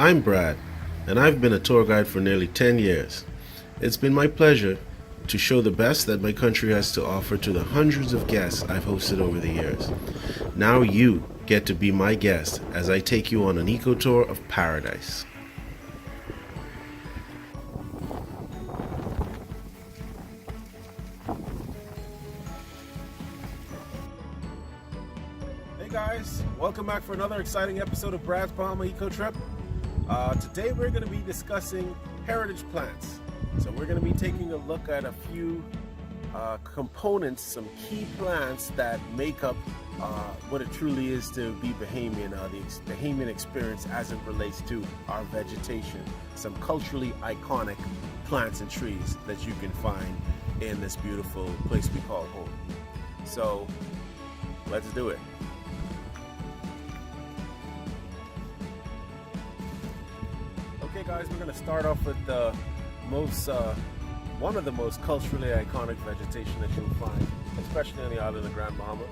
I'm Brad, and I've been a tour guide for nearly 10 years. It's been my pleasure to show the best that my country has to offer to the hundreds of guests I've hosted over the years. Now you get to be my guest as I take you on an eco tour of paradise. Hey guys, welcome back for another exciting episode of Brad's Bahama Eco Trip. Today we're going to be discussing heritage plants. So we're going to be taking a look at a few components, some key plants that make up what it truly is to be Bahamian, the Bahamian experience as it relates to our vegetation. Some culturally iconic plants and trees that you can find in this beautiful place we call home. So let's do it. Okay guys, we're going to start off with the one of the most culturally iconic vegetation that you'll find, especially on the island of Grand Bahama,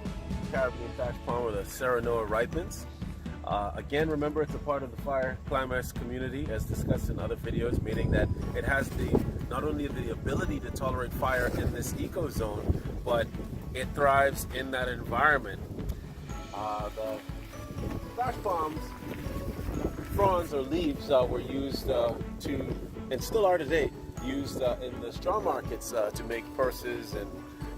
Caribbean thatch palm, or the Serenoa ripens. Again, remember, it's a part of the fire climax community, as discussed in other videos, meaning that it has not only the ability to tolerate fire in this eco zone, but it thrives in that environment. The thatch palms, fronds or leaves were used and still are today, used in the straw markets to make purses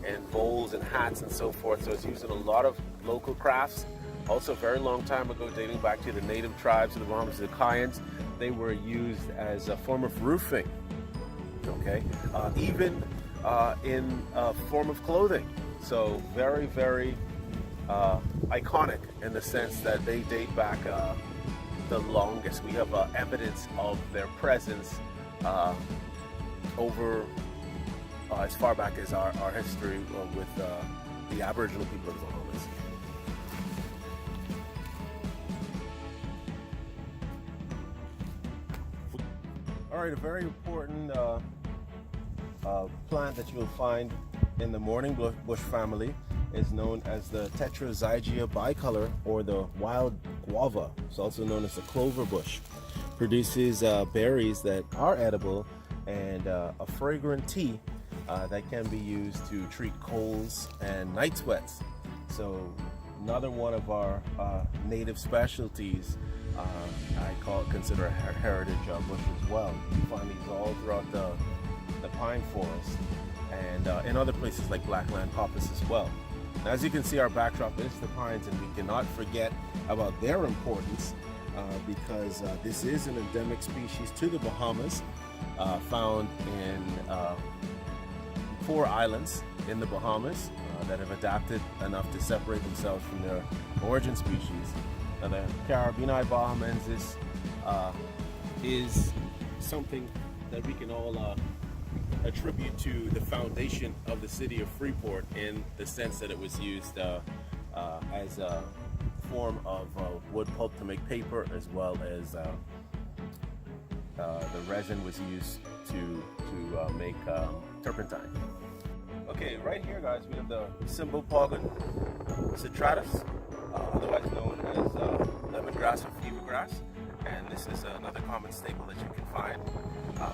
and bowls and hats and so forth. So it's used in a lot of local crafts. Also, a very long time ago, dating back to the native tribes of the Bahamas, the Cayans, they were used as a form of roofing. Okay, even in a form of clothing. So very, very iconic in the sense that they date back the longest. We have evidence of their presence over as far back as our history with the Aboriginal people of the Bahamas. All right, a very important plant that you will find in the mourning bush family is known as the Tetrazygia bicolor, or the wild guava. It's also known as the clover bush. Produces berries that are edible and a fragrant tea that can be used to treat colds and night sweats. So another one of our native specialties, consider a heritage bush as well. You find these all throughout the pine forest and in other places like Blackland coppice as well. Now, as you can see, our backdrop is the pines, and we cannot forget about their importance because this is an endemic species to the Bahamas, found in 4 islands in the Bahamas that have adapted enough to separate themselves from their origin species. Now, the Caribbean bahamensis is something that we can all attribute to the foundation of the city of Freeport, in the sense that it was used as a form of wood pulp to make paper, as well as the resin was used to make turpentine. Okay, right here guys, we have the Cymbopogon citratus, otherwise known as lemongrass or fever grass. And this is another common staple that you can find,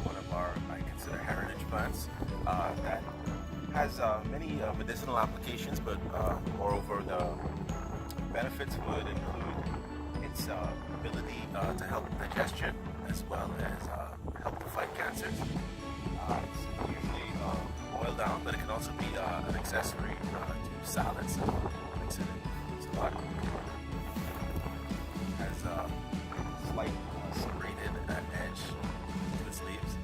one of our, I consider, heritage plants that has many medicinal applications, but moreover, the benefits would include its ability to help digestion, as well as help to fight cancers. It's usually boiled down, but it can also be an accessory to salads. Mix it in foods a lot. Has slight serrated edge to its leaves,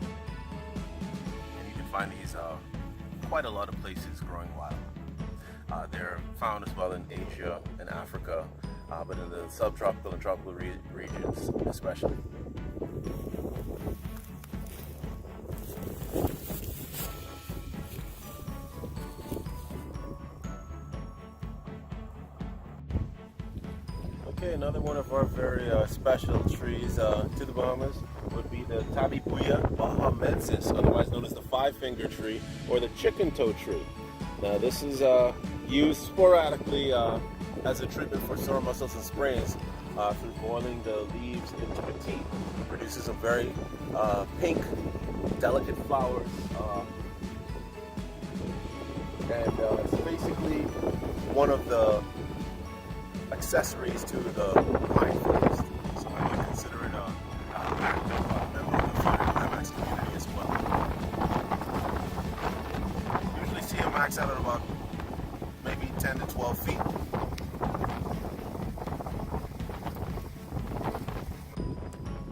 and you can find these quite a lot of places growing wild. They're found as well in Asia and Africa, but in the subtropical and tropical regions especially. Okay, another one of our very special trees to the Bahamas would be the Tabebuia bahamensis, otherwise known as the five-finger tree or the chicken toe tree. Now, this is used sporadically as a treatment for sore muscles and sprains through boiling the leaves into a tea. produces a very pink, delicate flowers, and it's basically one of the accessories to the pine forest. So I would consider it an active member of the climax community as well. Usually see a max out at about maybe 10 to 12 feet.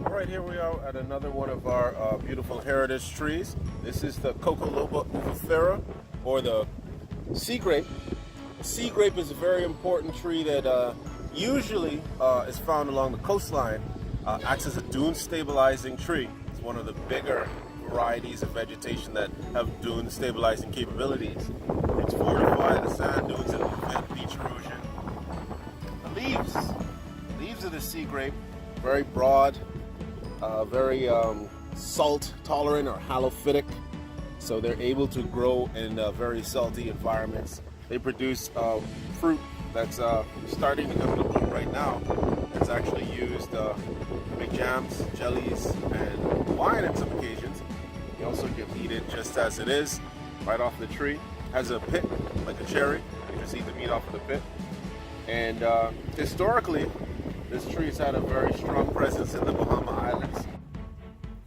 Alright, here we are at another one of our beautiful heritage trees. This is the Cocoloba uvifera, or the sea grape. The sea grape is a very important tree that usually is found along the coastline. Acts as a dune stabilizing tree. It's one of the bigger varieties of vegetation that have dune stabilizing capabilities. It's fortify the sand dunes and prevent beach erosion. The leaves of the sea grape, very broad, very salt tolerant or halophytic, so they're able to grow in very salty environments. They produce fruit that's starting to come to bloom right now. It's actually used to make jams, jellies, and wine on some occasions. You also can eat it just as it is, right off the tree. Has a pit like a cherry. You just eat the meat off of the pit. And historically, this tree has had a very strong presence in the Bahama Islands.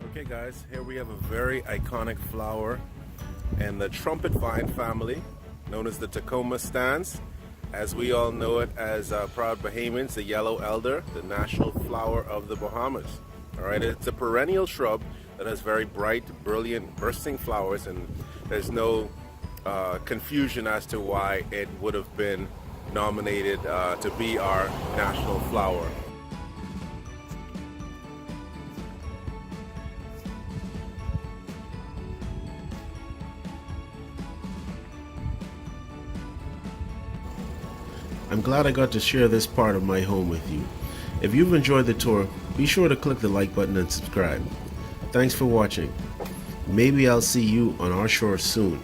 Okay guys, here we have a very iconic flower and the Trumpet Vine family, known as the Tacoma stance. As we all know it as proud Bahamians, the yellow elder, the national flower of the Bahamas. Alright, it's a perennial shrub that has very bright, brilliant, bursting flowers, and there's no confusion as to why it would have been nominated to be our national flower. I'm glad I got to share this part of my home with you. If you've enjoyed the tour, be sure to click the like button and subscribe. Thanks for watching. Maybe I'll see you on our shore soon.